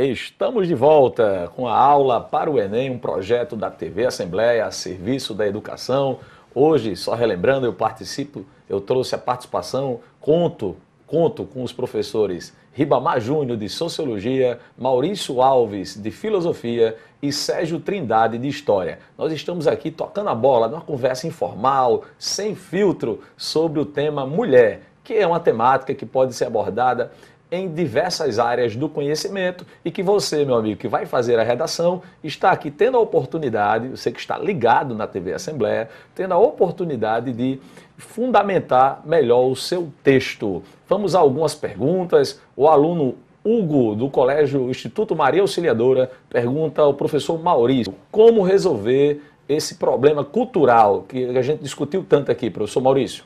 Estamos de volta com a aula para o Enem, um projeto da TV Assembleia a serviço da educação. Hoje, só relembrando, eu trouxe a participação, conto com os professores Ribamar Júnior, de Sociologia, Maurício Alves, de Filosofia e Sérgio Trindade, de História. Nós estamos aqui tocando a bola numa conversa informal, sem filtro, sobre o tema mulher, que é uma temática que pode ser abordada em diversas áreas do conhecimento e que você, meu amigo, que vai fazer a redação, está aqui tendo a oportunidade, você que está ligado na TV Assembleia, tendo a oportunidade de fundamentar melhor o seu texto. Vamos a algumas perguntas. O aluno Hugo, do Colégio Instituto Maria Auxiliadora, pergunta ao professor Maurício como resolver esse problema cultural que a gente discutiu tanto aqui, professor Maurício.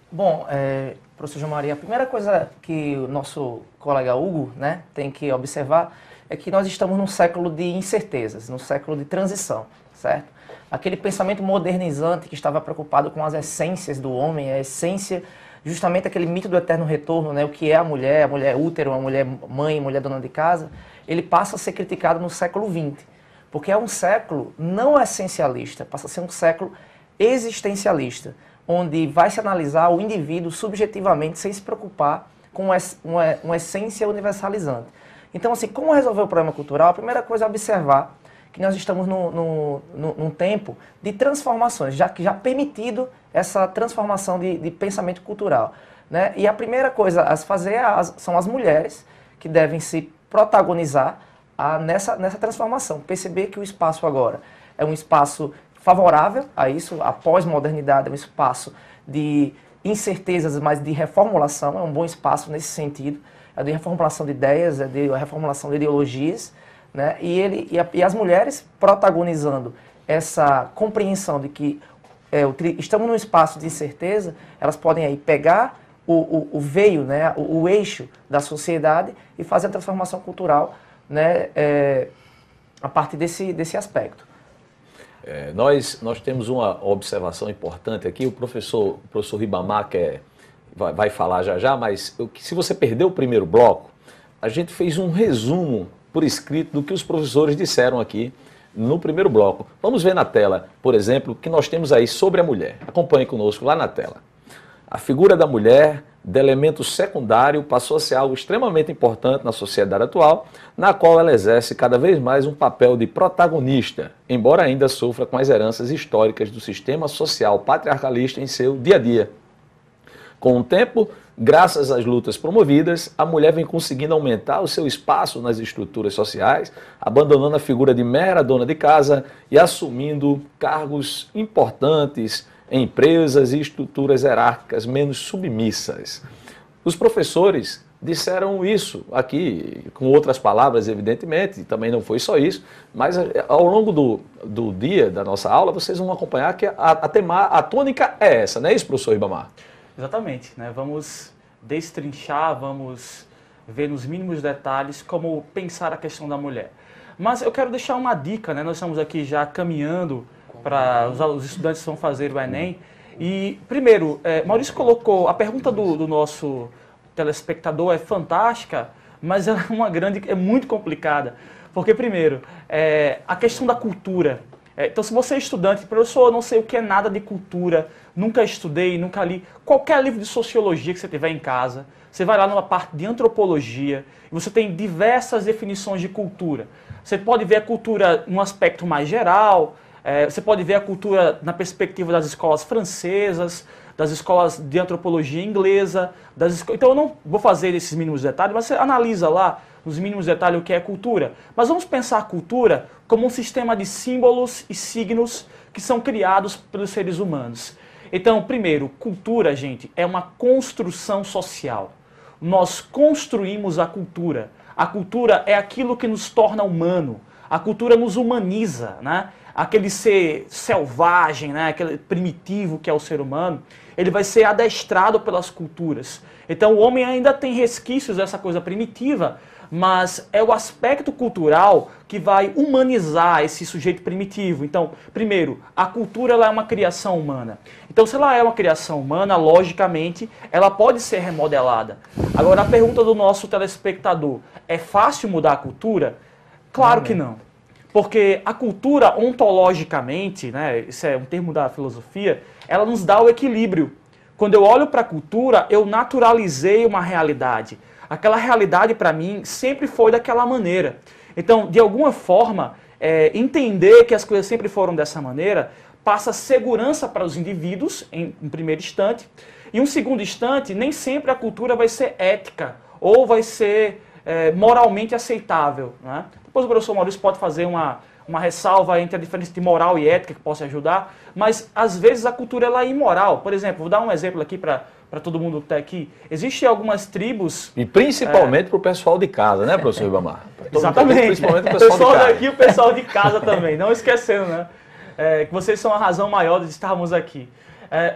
Bom, professor João Maria, a primeira coisa que o nosso colega Hugo, né, tem que observar é que nós estamos num século de incertezas, num século de transição, certo? Aquele pensamento modernizante que estava preocupado com as essências do homem, a essência, justamente aquele mito do eterno retorno, né, o que é a mulher útero, a mulher mãe, a mulher dona de casa, ele passa a ser criticado no século XX, porque é um século não essencialista, passa a ser um século existencialista, onde vai se analisar o indivíduo subjetivamente sem se preocupar com uma essência universalizante. Então, assim, como resolver o problema cultural? A primeira coisa é observar que nós estamos num tempo de transformações, já permitido essa transformação de pensamento cultural, né? E a primeira coisa a se fazer são as mulheres que devem se protagonizar nessa transformação, perceber que o espaço agora é um espaço favorável a isso, a pós-modernidade é um espaço de incertezas, mas de reformulação, é um bom espaço nesse sentido, é de reformulação de ideias, é de reformulação de ideologias, né? E as mulheres protagonizando essa compreensão de que estamos num espaço de incerteza, elas podem aí pegar o veio, né, o eixo da sociedade e fazer a transformação cultural, né, a partir desse aspecto. Nós temos uma observação importante aqui, o professor Ribamar vai falar já, mas se você perdeu o primeiro bloco, a gente fez um resumo por escrito do que os professores disseram aqui no primeiro bloco. Vamos ver na tela, por exemplo, o que nós temos aí sobre a mulher. Acompanhe conosco lá na tela. A figura da mulher, de elemento secundário, passou a ser algo extremamente importante na sociedade atual, na qual ela exerce cada vez mais um papel de protagonista, embora ainda sofra com as heranças históricas do sistema social patriarcalista em seu dia a dia. Com o tempo, graças às lutas promovidas, a mulher vem conseguindo aumentar o seu espaço nas estruturas sociais, abandonando a figura de mera dona de casa e assumindo cargos importantes em empresas e estruturas hierárquicas menos submissas. Os professores disseram isso aqui, com outras palavras, evidentemente, também não foi só isso, mas ao longo do dia, da nossa aula, vocês vão acompanhar que a tônica é essa, não é isso, professor Ribamar? Exatamente, né? Vamos destrinchar, vamos ver nos mínimos detalhes como pensar a questão da mulher. Mas eu quero deixar uma dica, né? Nós estamos aqui já caminhando para os estudantes que vão fazer o Enem. E, primeiro, Maurício colocou, a pergunta do nosso telespectador é fantástica, mas ela é muito complicada. Porque, primeiro, a questão da cultura. Então, se você é estudante, professor, eu não sei o que é nada de cultura, nunca estudei, nunca li, qualquer livro de sociologia que você tiver em casa, você vai lá numa parte de antropologia, e você tem diversas definições de cultura. Você pode ver a cultura num aspecto mais geral, você pode ver a cultura na perspectiva das escolas francesas, das escolas de antropologia inglesa, então eu não vou fazer esses mínimos detalhes, mas você analisa lá nos mínimos detalhes o que é cultura. Mas vamos pensar a cultura como um sistema de símbolos e signos que são criados pelos seres humanos. Então, primeiro, cultura, gente, é uma construção social. Nós construímos a cultura. A cultura é aquilo que nos torna humano. A cultura nos humaniza, né? Aquele ser selvagem, né? Aquele primitivo que é o ser humano, ele vai ser adestrado pelas culturas. Então o homem ainda tem resquícios dessa coisa primitiva, mas é o aspecto cultural que vai humanizar esse sujeito primitivo. Então, primeiro, a cultura ela é uma criação humana. Então, se ela é uma criação humana, logicamente, ela pode ser remodelada. Agora, a pergunta do nosso telespectador, é fácil mudar a cultura? Claro que não. Porque a cultura, ontologicamente, né, isso é um termo da filosofia, ela nos dá o equilíbrio. Quando eu olho para a cultura, eu naturalizei uma realidade. Aquela realidade, para mim, sempre foi daquela maneira. Então, de alguma forma, entender que as coisas sempre foram dessa maneira passa segurança para os indivíduos, em primeiro instante. Em um segundo instante, nem sempre a cultura vai ser ética ou vai ser moralmente aceitável, né? Depois o professor Maurício pode fazer uma ressalva entre a diferença de moral e ética que possa ajudar, mas às vezes a cultura ela é imoral. Por exemplo, vou dar um exemplo aqui para todo mundo que está aqui. Existem algumas tribos... E principalmente para o pessoal de casa, né, professor Ribamar? Exatamente. Principalmente o pessoal daqui e o pessoal de casa também. Não esquecendo, né? Que vocês são a razão maior de estarmos aqui.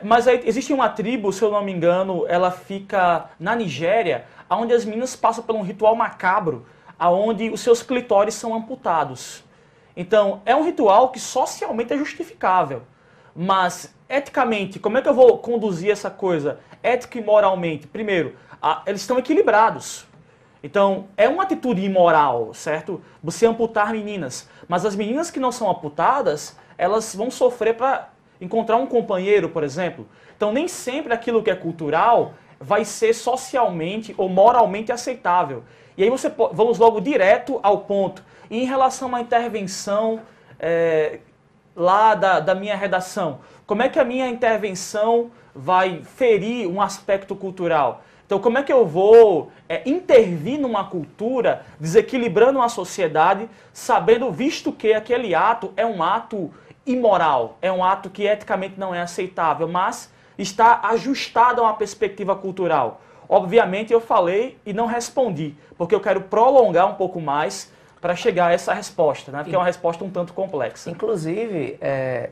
Mas aí, existe uma tribo, se eu não me engano, ela fica na Nigéria, onde as meninas passam por um ritual macabro, onde os seus clitóris são amputados. Então, é um ritual que socialmente é justificável. Mas, eticamente, como é que eu vou conduzir essa coisa? Ética e moralmente. Primeiro, eles estão equilibrados. Então, é uma atitude imoral, certo? Você amputar meninas. Mas as meninas que não são amputadas, elas vão sofrer para encontrar um companheiro, por exemplo. Então, nem sempre aquilo que é cultural vai ser socialmente ou moralmente aceitável. E aí vamos logo direto ao ponto. E em relação à intervenção lá da minha redação, como é que a minha intervenção vai ferir um aspecto cultural? Então, como é que eu vou intervir numa cultura, desequilibrando uma sociedade, visto que aquele ato é um ato imoral, é um ato que eticamente não é aceitável, mas está ajustado a uma perspectiva cultural? Obviamente eu falei e não respondi, porque eu quero prolongar um pouco mais para chegar a essa resposta, né? Porque é uma resposta um tanto complexa. Inclusive,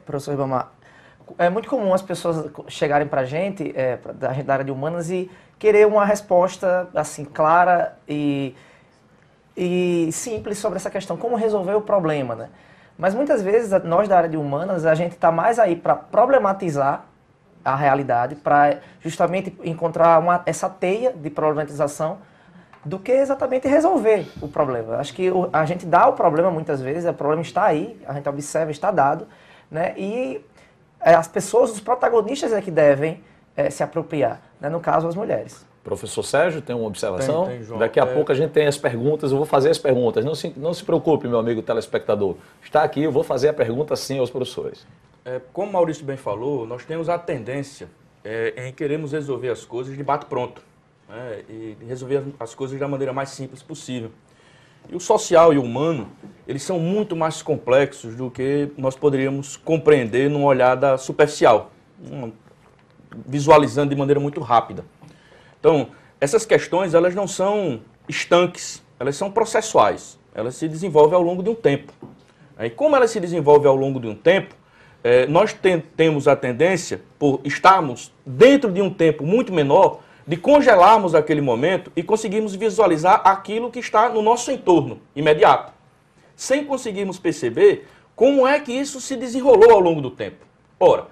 professor Ribamar, é muito comum as pessoas chegarem para a gente, da área de humanas, e querer uma resposta assim clara e simples sobre essa questão, como resolver o problema, né? Mas muitas vezes nós da área de humanas, a gente está mais aí para problematizar a realidade, para justamente encontrar essa teia de problematização, do que exatamente resolver o problema. Acho que a gente dá o problema muitas vezes, o problema está aí, a gente observa, está dado, né? E as pessoas, os protagonistas é que devem se apropriar, né? No caso, as mulheres. Professor Sérgio, tem uma observação? Tem, João. Daqui a pouco a gente tem as perguntas, eu vou fazer as perguntas. Não se preocupe, meu amigo telespectador. Está aqui, eu vou fazer a pergunta sim aos professores. Como o Maurício bem falou, nós temos a tendência em queremos resolver as coisas de bate-pronto, né? E resolver as coisas da maneira mais simples possível. E o social e o humano, eles são muito mais complexos do que nós poderíamos compreender numa olhada superficial, visualizando de maneira muito rápida. Então, essas questões, elas não são estanques, elas são processuais, elas se desenvolvem ao longo de um tempo. E como elas se desenvolvem ao longo de um tempo, nós temos a tendência, por estarmos dentro de um tempo muito menor, de congelarmos aquele momento e conseguirmos visualizar aquilo que está no nosso entorno imediato, sem conseguirmos perceber como é que isso se desenrolou ao longo do tempo. Ora,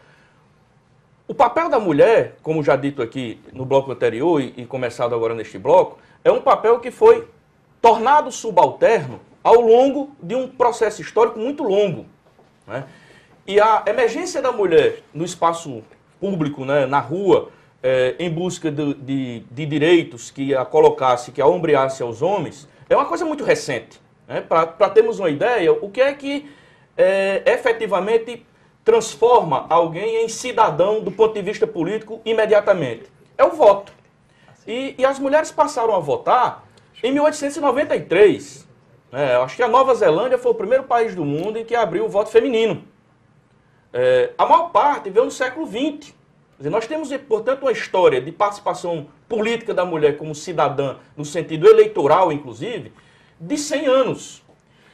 o papel da mulher, como já dito aqui no bloco anterior e começado agora neste bloco, é um papel que foi tornado subalterno ao longo de um processo histórico muito longo, né? E a emergência da mulher no espaço público, né, na rua, em busca de direitos que a colocasse, que a ombreasse aos homens, é uma coisa muito recente, né? Para termos uma ideia, o que é que efetivamente transforma alguém em cidadão do ponto de vista político imediatamente? É o voto. E as mulheres passaram a votar em 1893. Eu acho que a Nova Zelândia foi o primeiro país do mundo em que abriu o voto feminino. A maior parte veio no século XX. Quer dizer, nós temos, portanto, uma história de participação política da mulher como cidadã, no sentido eleitoral, inclusive, de 100 anos.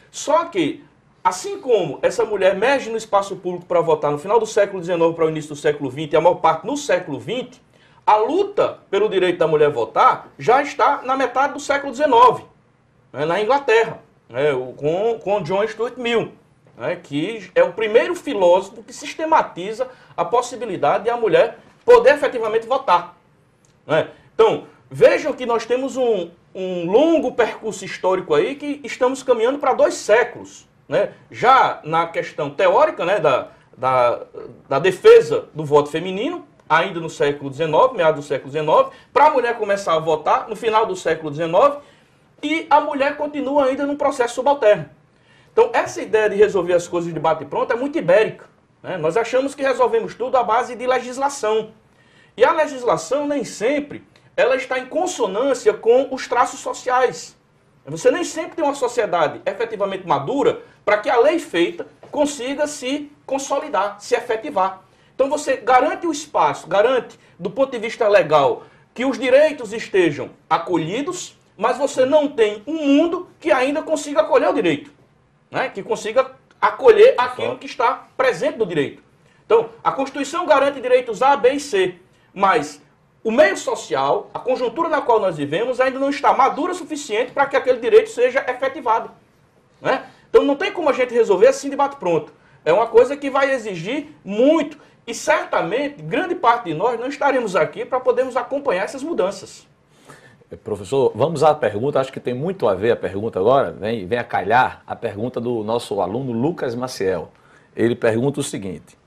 Só que, assim como essa mulher emerge no espaço público para votar no final do século XIX para o início do século XX, e a maior parte no século XX, a luta pelo direito da mulher votar já está na metade do século XIX. né, na Inglaterra, né, com John Stuart Mill, né, que é o primeiro filósofo que sistematiza a possibilidade de a mulher poder efetivamente votar. Né? Então, vejam que nós temos um longo percurso histórico aí que estamos caminhando para 2 séculos. Né? Já na questão teórica, né, da defesa do voto feminino, ainda no século XIX, meados do século XIX, para a mulher começar a votar no final do século XIX, e a mulher continua ainda num processo subalterno. Então, essa ideia de resolver as coisas de bate e pronto é muito ibérica. Né? Nós achamos que resolvemos tudo à base de legislação. E a legislação, nem sempre, ela está em consonância com os traços sociais. Você nem sempre tem uma sociedade efetivamente madura para que a lei feita consiga se consolidar, se efetivar. Então você garante o espaço, garante, do ponto de vista legal, que os direitos estejam acolhidos, mas você não tem um mundo que ainda consiga acolher o direito, né? Que consiga acolher aquilo que está presente no direito. Então, a Constituição garante direitos A, B e C, mas o meio social, a conjuntura na qual nós vivemos, ainda não está madura o suficiente para que aquele direito seja efetivado. Né? Então não tem como a gente resolver assim de bate-pronto. É uma coisa que vai exigir muito. E certamente, grande parte de nós não estaremos aqui para podermos acompanhar essas mudanças. Professor, vamos à pergunta. Acho que tem muito a ver a pergunta agora. Vem a calhar a pergunta do nosso aluno Lucas Maciel. Ele pergunta o seguinte: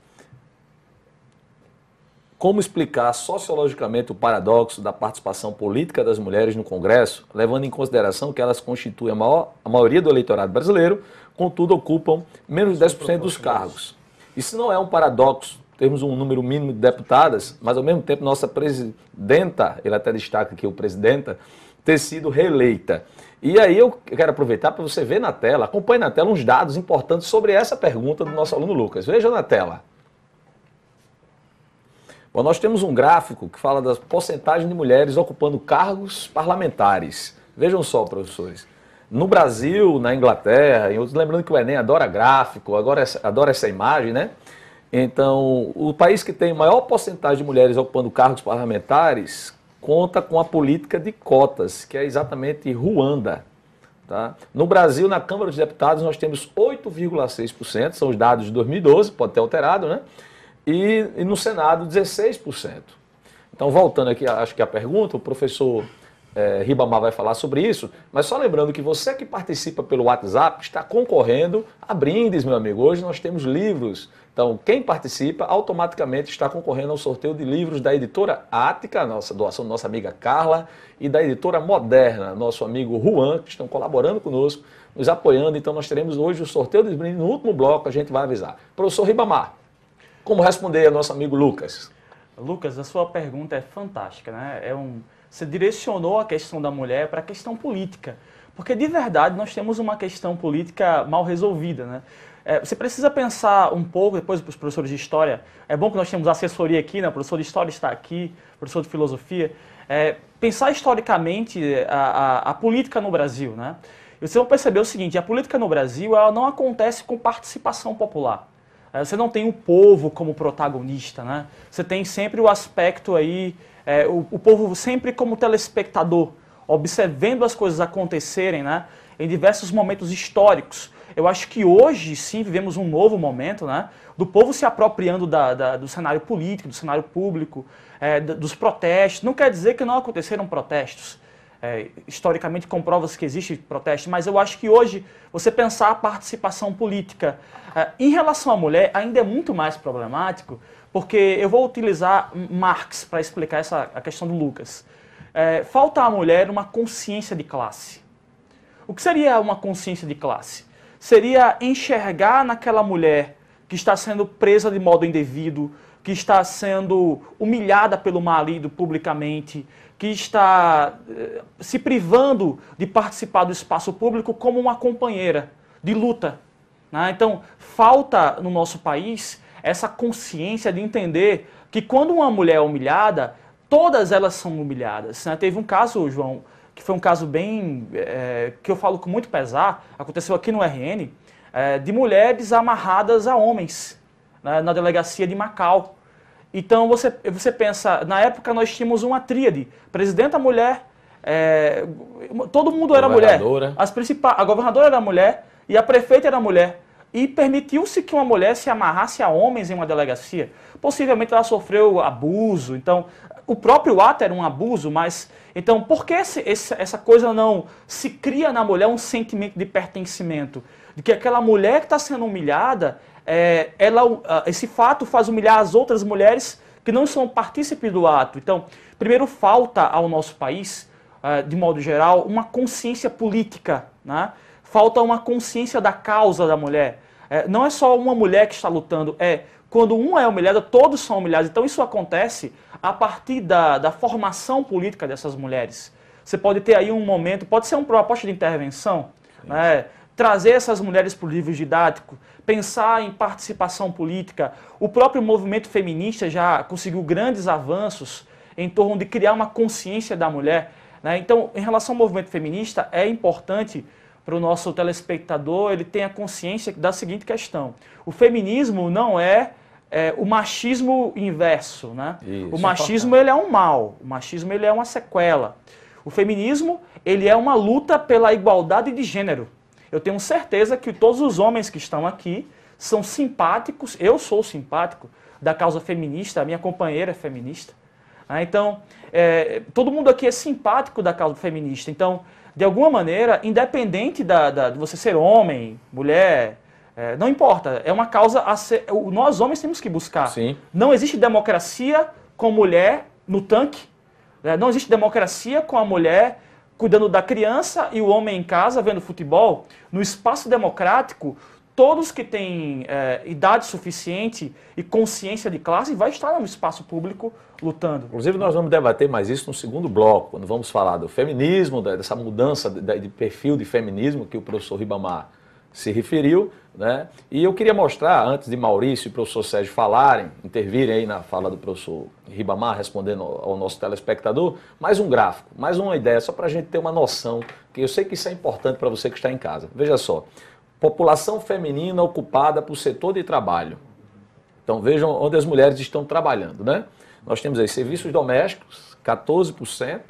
como explicar sociologicamente o paradoxo da participação política das mulheres no Congresso, levando em consideração que elas constituem a maioria do eleitorado brasileiro, contudo ocupam menos de 10% dos cargos? Isso não é um paradoxo? Temos um número mínimo de deputadas, mas ao mesmo tempo nossa presidenta, ele até destaca aqui o presidenta, ter sido reeleita. E aí eu quero aproveitar para você ver na tela, acompanhe na tela uns dados importantes sobre essa pergunta do nosso aluno Lucas. Veja na tela. Bom, nós temos um gráfico que fala da porcentagem de mulheres ocupando cargos parlamentares. Vejam só, professores. No Brasil, na Inglaterra, em outros, lembrando que o Enem adora gráfico, adora essa imagem, né? Então, o país que tem maior porcentagem de mulheres ocupando cargos parlamentares conta com a política de cotas, que é exatamente Ruanda. Tá? No Brasil, na Câmara dos Deputados, nós temos 8,6%, são os dados de 2012, pode ter alterado, né? E no Senado, 16%. Então, voltando aqui, acho que a pergunta, o professor Ribamar vai falar sobre isso, mas só lembrando que você que participa pelo WhatsApp está concorrendo a brindes, meu amigo. Hoje nós temos livros. Então, quem participa automaticamente está concorrendo ao sorteio de livros da editora Ática, nossa doação da nossa amiga Carla, e da editora Moderna, nosso amigo Juan, que estão colaborando conosco, nos apoiando. Então, nós teremos hoje o sorteio de brindes. No último bloco, a gente vai avisar. Professor Ribamar, como responder ao nosso amigo Lucas? Lucas, a sua pergunta é fantástica, né? Você direcionou a questão da mulher para a questão política, porque de verdade nós temos uma questão política mal resolvida, né? Você precisa pensar um pouco, depois para os professores de história, é bom que nós temos assessoria aqui, né? O professor de história está aqui, o professor de filosofia, pensar historicamente a política no Brasil, né? E vocês vão perceber o seguinte: a política no Brasil ela não acontece com participação popular. Você não tem o povo como protagonista, né? Você tem sempre o aspecto aí, o povo sempre como telespectador, observando as coisas acontecerem, né? Em diversos momentos históricos. Eu acho que hoje, sim, vivemos um novo momento, né? Do povo se apropriando do cenário político, do cenário público, dos protestos. Não quer dizer que não aconteceram protestos. Historicamente comprova-se que existe protesto, mas eu acho que hoje você pensar a participação política em relação à mulher ainda é muito mais problemático, porque eu vou utilizar Marx para explicar a questão do Lucas. Falta à mulher uma consciência de classe. O que seria uma consciência de classe? Seria enxergar naquela mulher que está sendo presa de modo indevido, que está sendo humilhada pelo marido publicamente, que está se privando de participar do espaço público como uma companheira de luta. Né? Então, falta no nosso país essa consciência de entender que quando uma mulher é humilhada, todas elas são humilhadas. Né? Teve um caso, João, que foi um caso bem, que eu falo com muito pesar, aconteceu aqui no RN, de mulheres amarradas a homens, né, na delegacia de Macau. Então você pensa, na época nós tínhamos uma tríade, presidenta mulher, todo mundo era mulher. Governadora. A governadora era mulher e a prefeita era mulher. E permitiu-se que uma mulher se amarrasse a homens em uma delegacia. Possivelmente ela sofreu abuso. Então, o próprio ato era um abuso, mas... Então, por que essa coisa não se cria na mulher um sentimento de pertencimento? De que aquela mulher que está sendo humilhada, esse fato faz humilhar as outras mulheres que não são partícipes do ato. Então, primeiro falta ao nosso país, de modo geral, uma consciência política, né? Falta uma consciência da causa da mulher. Não é só uma mulher que está lutando, quando um é humilhado, todos são humilhados. Então isso acontece a partir da formação política dessas mulheres. Você pode ter aí um momento, pode ser uma proposta de intervenção, né? Trazer essas mulheres para o livro didático, pensar em participação política. O próprio movimento feminista já conseguiu grandes avanços em torno de criar uma consciência da mulher, né? Então, em relação ao movimento feminista, é importante para o nosso telespectador ele tenha consciência da seguinte questão. O feminismo não é o machismo inverso, né? Isso, o machismo ele é um mal, o machismo ele é uma sequela. O feminismo ele é uma luta pela igualdade de gênero. Eu tenho certeza que todos os homens que estão aqui são simpáticos, eu sou simpático da causa feminista, a minha companheira é feminista. Então, todo mundo aqui é simpático da causa feminista. Então, de alguma maneira, independente de você ser homem, mulher, não importa, é uma causa a ser, nós homens temos que buscar. Sim. Não existe democracia com mulher no tanque, né? Não existe democracia com a mulher cuidando da criança e o homem em casa vendo futebol. No espaço democrático, todos que têm idade suficiente e consciência de classe vai estar no espaço público lutando. Inclusive, nós vamos debater mais isso no segundo bloco, quando vamos falar do feminismo, dessa mudança de perfil de feminismo que o professor Ribamar se referiu, né? E eu queria mostrar, antes de Maurício e o professor Sérgio falarem, intervirem aí na fala do professor Ribamar, respondendo ao nosso telespectador, mais um gráfico, mais uma ideia, só para a gente ter uma noção, que eu sei que isso é importante para você que está em casa. Veja só, população feminina ocupada por setor de trabalho. Então vejam onde as mulheres estão trabalhando, né? Nós temos aí serviços domésticos, 14%,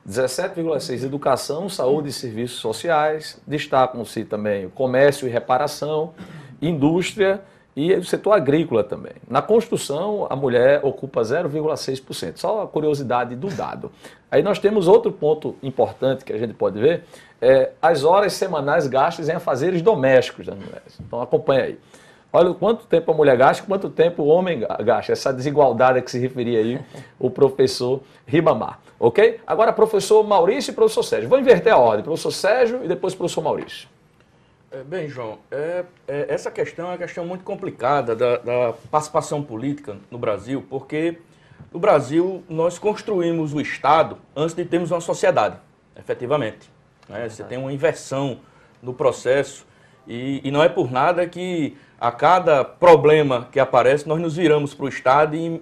17,6% educação, saúde e serviços sociais, destacam-se também o comércio e reparação, indústria e o setor agrícola também. Na construção, a mulher ocupa 0,6%, só a curiosidade do dado. Aí nós temos outro ponto importante que a gente pode ver, as horas semanais gastas em afazeres domésticos das mulheres. Então acompanha aí. Olha quanto tempo a mulher gasta, quanto tempo o homem gasta. Essa desigualdade a que se referia aí o professor Ribamar. Ok? Agora, professor Maurício e professor Sérgio. Vou inverter a ordem. Professor Sérgio e depois professor Maurício. Bem, João, essa questão é uma questão muito complicada da participação política no Brasil, porque no Brasil nós construímos o Estado antes de termos uma sociedade, efetivamente. Né? Você tem uma inversão no processo e não é por nada que a cada problema que aparece nós nos viramos para o Estado e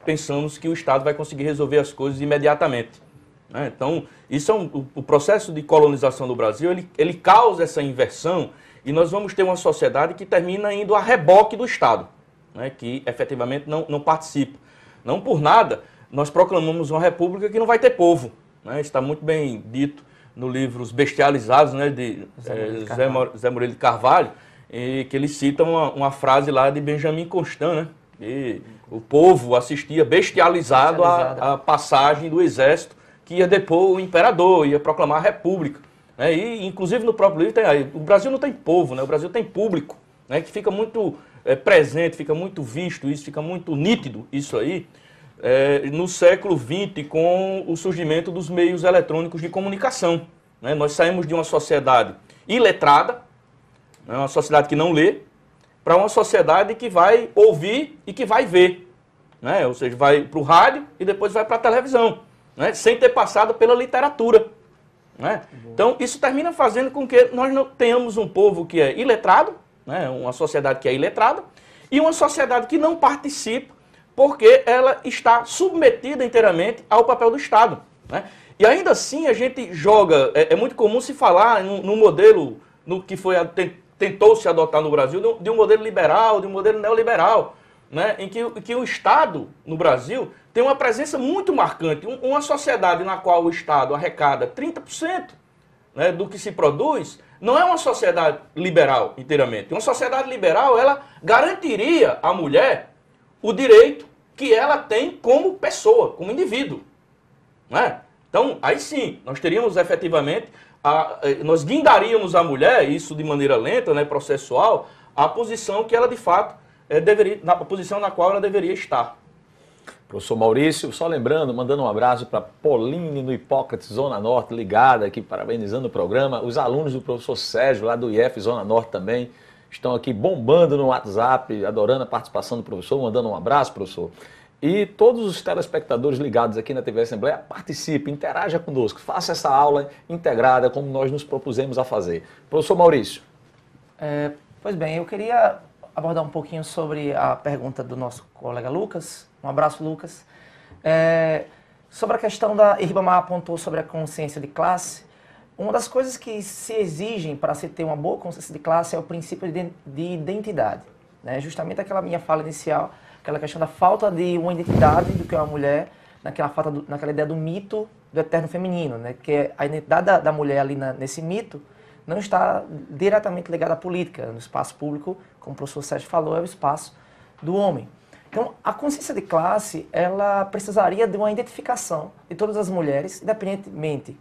pensamos que o Estado vai conseguir resolver as coisas imediatamente. Né? Então, isso o processo de colonização do Brasil, ele causa essa inversão e nós vamos ter uma sociedade que termina indo a reboque do Estado, né? Que efetivamente não participa. Não por nada, nós proclamamos uma república que não vai ter povo. Né? Está muito bem dito no livro Os Bestializados, né, de Zé Murilo de Carvalho, que ele cita uma frase lá de Benjamin Constant, né? E o povo assistia bestializado à passagem do exército que ia depor o imperador, ia proclamar a república. Né? E, inclusive, no próprio livro tem aí, o Brasil não tem povo, né? O Brasil tem público, né? Que fica muito presente, fica muito visto, isso fica muito nítido, isso aí, no século XX, com o surgimento dos meios eletrônicos de comunicação. Né? Nós saímos de uma sociedade iletrada, né? Uma sociedade que não lê, para uma sociedade que vai ouvir e que vai ver. Né? Ou seja, vai para o rádio e depois vai para a televisão, né? Sem ter passado pela literatura. Né? Então, isso termina fazendo com que nós não tenhamos um povo que é iletrado, né? Uma sociedade que é iletrada, e uma sociedade que não participa, porque ela está submetida inteiramente ao papel do Estado. Né? E ainda assim a gente joga, é muito comum se falar no modelo que tentou se adotar no Brasil, de um modelo liberal, de um modelo neoliberal. né, em que o Estado, no Brasil, tem uma presença muito marcante. Uma sociedade na qual o Estado arrecada 30%, né, do que se produz, não é uma sociedade liberal inteiramente. Uma sociedade liberal, ela garantiria à mulher o direito que ela tem como pessoa, como indivíduo. Né? Então, aí sim, nós teríamos efetivamente, nós guindaríamos a mulher, isso de maneira lenta, né, processual, a posição que ela de fato deveria, na posição na qual ela deveria estar. Professor Maurício, só lembrando, mandando um abraço para Pauline no Hipócrates, Zona Norte, ligada aqui, parabenizando o programa. Os alunos do professor Sérgio, lá do IF Zona Norte também, estão aqui bombando no WhatsApp, adorando a participação do professor, mandando um abraço, professor. E todos os telespectadores ligados aqui na TV Assembleia, participe, interaja conosco, faça essa aula integrada como nós nos propusemos a fazer. Professor Maurício. Pois bem, eu queria abordar um pouquinho sobre a pergunta do nosso colega Lucas. Um abraço, Lucas. Sobre a questão da Ribamar apontou sobre a consciência de classe. Uma das coisas que se exigem para se ter uma boa consciência de classe é o princípio de identidade. Né? Justamente aquela minha fala inicial, aquela questão da falta de uma identidade do que é uma mulher, naquela ideia do mito do eterno feminino, né? Que a identidade da mulher ali nesse mito não está diretamente ligada à política. No espaço público, como o professor Sérgio falou, é o espaço do homem. Então, a consciência de classe, ela precisaria de uma identificação de todas as mulheres, independentemente,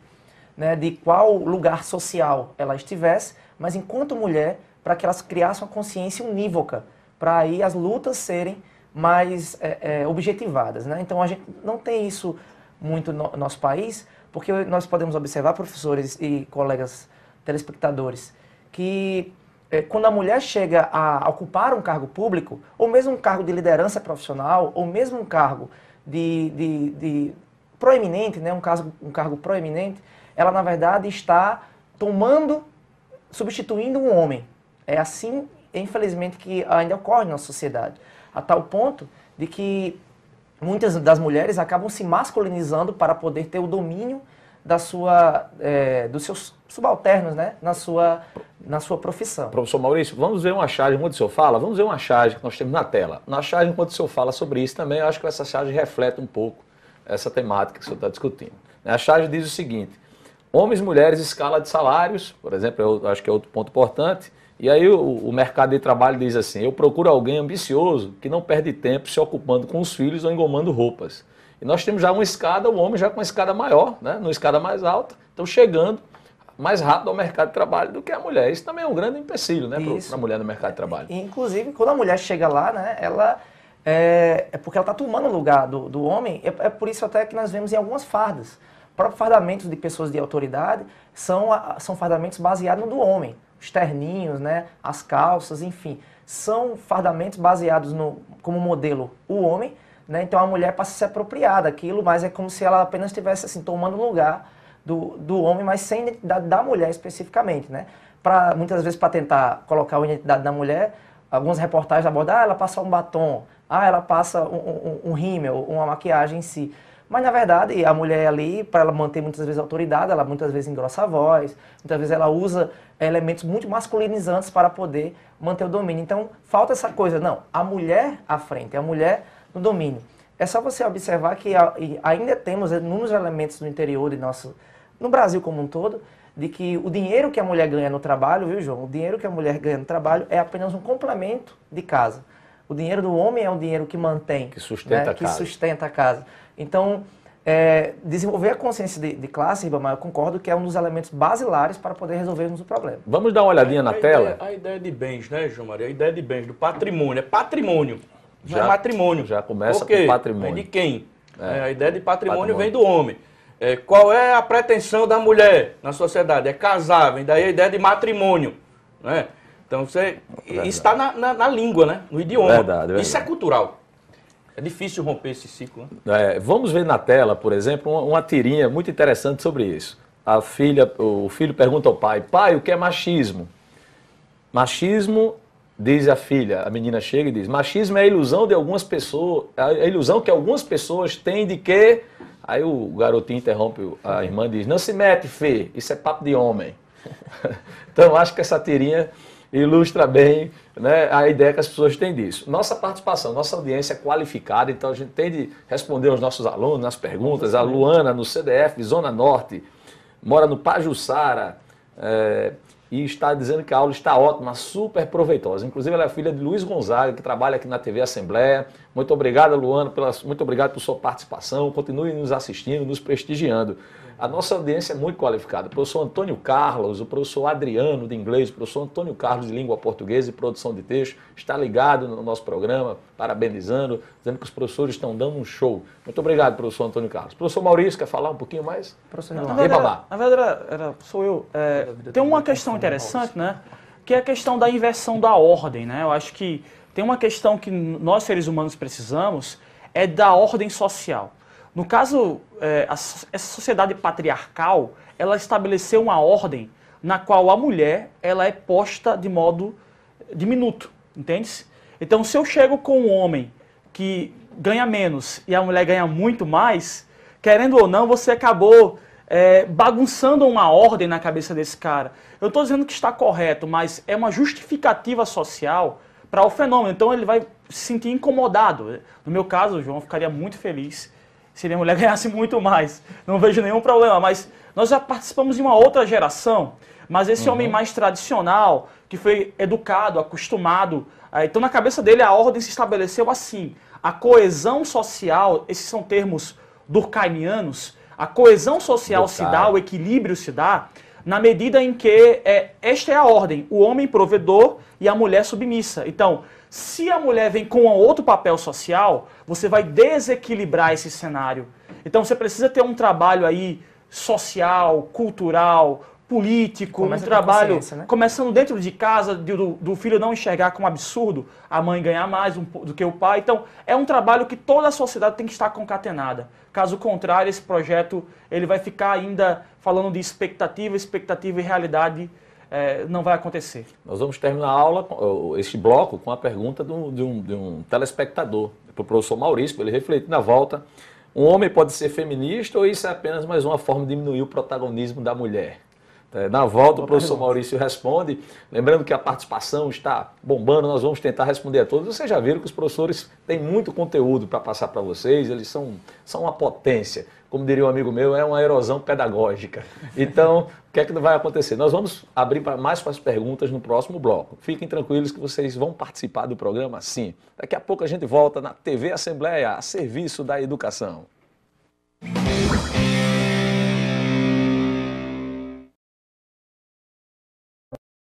né, de qual lugar social ela estivesse, mas enquanto mulher, para que elas criassem uma consciência unívoca, para aí as lutas serem mais objetivadas. Né? Então, a gente não tem isso muito no nosso país, porque nós podemos observar, professores e colegas telespectadores, que quando a mulher chega a ocupar um cargo público, ou mesmo um cargo de liderança profissional, ou mesmo um cargo de proeminente, né, um cargo proeminente, ela na verdade está substituindo um homem. É assim, infelizmente, que ainda ocorre na sociedade. A tal ponto de que muitas das mulheres acabam se masculinizando para poder ter o domínio dos seus subalternos, né, na sua profissão. Professor Maurício, vamos ver uma charge enquanto o senhor fala? Vamos ver uma charge que nós temos na tela. Na charge, enquanto o senhor fala sobre isso também, eu acho que essa charge reflete um pouco essa temática que o senhor está discutindo. A charge diz o seguinte: homens e mulheres, escala de salários, por exemplo, eu acho que é outro ponto importante. E aí o mercado de trabalho diz assim: eu procuro alguém ambicioso que não perde tempo se ocupando com os filhos ou engomando roupas. E nós temos já uma escada, o homem já com uma escada maior, né, numa escada mais alta, então chegando mais rápido ao mercado de trabalho do que a mulher. Isso também é um grande empecilho, né, para a mulher no mercado de trabalho. Inclusive, quando a mulher chega lá, né, ela é porque ela está tomando o lugar do homem. É por isso até que nós vemos em algumas fardas. O próprio fardamento de pessoas de autoridade são fardamentos baseados no do homem. Os terninhos, né, as calças, enfim. São fardamentos baseados como modelo o homem, né? Então a mulher passa a se apropriar daquilo, mas é como se ela apenas estivesse assim, tomando o lugar do homem, mas sem identidade da mulher especificamente. Né? Muitas vezes, para tentar colocar a identidade da mulher, algumas reportagens abordam, ela passa um batom, ela passa um rímel, uma maquiagem em si. Mas, na verdade, a mulher ali, para ela manter muitas vezes a autoridade, ela muitas vezes engrossa a voz, muitas vezes ela usa elementos muito masculinizantes para poder manter o domínio. Então, falta essa coisa, não, a mulher à frente, a mulher no domínio. É só você observar que ainda temos inúmeros elementos no interior no Brasil como um todo, de que o dinheiro que a mulher ganha no trabalho, viu, João? O dinheiro que a mulher ganha no trabalho é apenas um complemento de casa. O dinheiro do homem é o dinheiro que mantém, que sustenta, né, que sustenta a casa. Então, desenvolver a consciência de classe, Ribamar, eu concordo que é um dos elementos basilares para poder resolvermos o problema. Vamos dar uma olhadinha na tela? A ideia de bens, né, João Maria? A ideia de bens, do patrimônio. É patrimônio, não é matrimônio. Já começa com patrimônio. De quem? A ideia de patrimônio vem do homem. Qual é a pretensão da mulher na sociedade? É casar, vem daí a ideia de matrimônio. Né? Então, isso está na língua, né? No idioma. Verdade. Isso é cultural. É difícil romper esse ciclo. Né? Vamos ver na tela, por exemplo, uma tirinha muito interessante sobre isso. O filho pergunta ao pai: pai, o que é machismo? Machismo, diz a filha, a menina chega e diz: machismo é a ilusão de algumas pessoas, a ilusão que algumas pessoas têm de que... Aí o garotinho interrompe a irmã e diz: não se mete, Fê, isso é papo de homem. Então, acho que essa tirinha ilustra bem, né, a ideia que as pessoas têm disso. Nossa participação, nossa audiência é qualificada, então a gente tem de responder aos nossos alunos nas perguntas. A Luana, no CDF, Zona Norte, mora no Pajuçara, e está dizendo que a aula está ótima, super proveitosa. Inclusive, ela é filha de Luiz Gonzaga, que trabalha aqui na TV Assembleia. Muito obrigado, Luana, muito obrigado por sua participação. Continue nos assistindo, nos prestigiando. A nossa audiência é muito qualificada. O professor Antônio Carlos, o professor Adriano, de inglês, o professor Antônio Carlos, de língua portuguesa e produção de texto, está ligado no nosso programa, parabenizando, dizendo que os professores estão dando um show. Muito obrigado, professor Antônio Carlos. Professor Maurício, quer falar um pouquinho mais? Professor Na Ribamar. verdade, sou eu. Tem uma questão interessante, né? Que é a questão da inversão da ordem, né? Eu acho que tem uma questão que nós, seres humanos, precisamos, é da ordem social. No caso, essa sociedade patriarcal, ela estabeleceu uma ordem na qual a mulher ela é posta de modo diminuto, entende? Então, se eu chego com um homem que ganha menos e a mulher ganha muito mais, querendo ou não, você acabou bagunçando uma ordem na cabeça desse cara. Eu estou dizendo que está correto, mas é uma justificativa social para o fenômeno. Então, ele vai se sentir incomodado. No meu caso, o João ficaria muito feliz se minha mulher ganhasse muito mais. Não vejo nenhum problema, mas nós já participamos de uma outra geração, mas esse homem mais tradicional, que foi educado, acostumado, então na cabeça dele a ordem se estabeleceu assim. A coesão social, esses são termos durkheimianos, a coesão social se dá, o equilíbrio se dá, na medida em que esta é a ordem, o homem provedor e a mulher submissa. Então, se a mulher vem com outro papel social, você vai desequilibrar esse cenário. Então você precisa ter um trabalho aí social, cultural, político, um trabalho, né? Começando dentro de casa, do filho não enxergar como absurdo a mãe ganhar mais do que o pai. Então é um trabalho que toda a sociedade tem que estar concatenada. Caso contrário, esse projeto ele vai ficar ainda falando de expectativa e realidade. Não vai acontecer. Nós vamos terminar a aula, este bloco, com a pergunta de um telespectador, para o professor Maurício, para ele refletir na volta. Um homem pode ser feminista ou isso é apenas mais uma forma de diminuir o protagonismo da mulher? Na volta, o professor Maurício responde. Lembrando que a participação está bombando, nós vamos tentar responder a todos. Vocês já viram que os professores têm muito conteúdo para passar para vocês, eles são uma potência. Como diria um amigo meu, é uma erosão pedagógica. Então, o que é que vai acontecer? Nós vamos abrir mais para as perguntas no próximo bloco. Fiquem tranquilos que vocês vão participar do programa sim. Daqui a pouco a gente volta na TV Assembleia, a serviço da educação.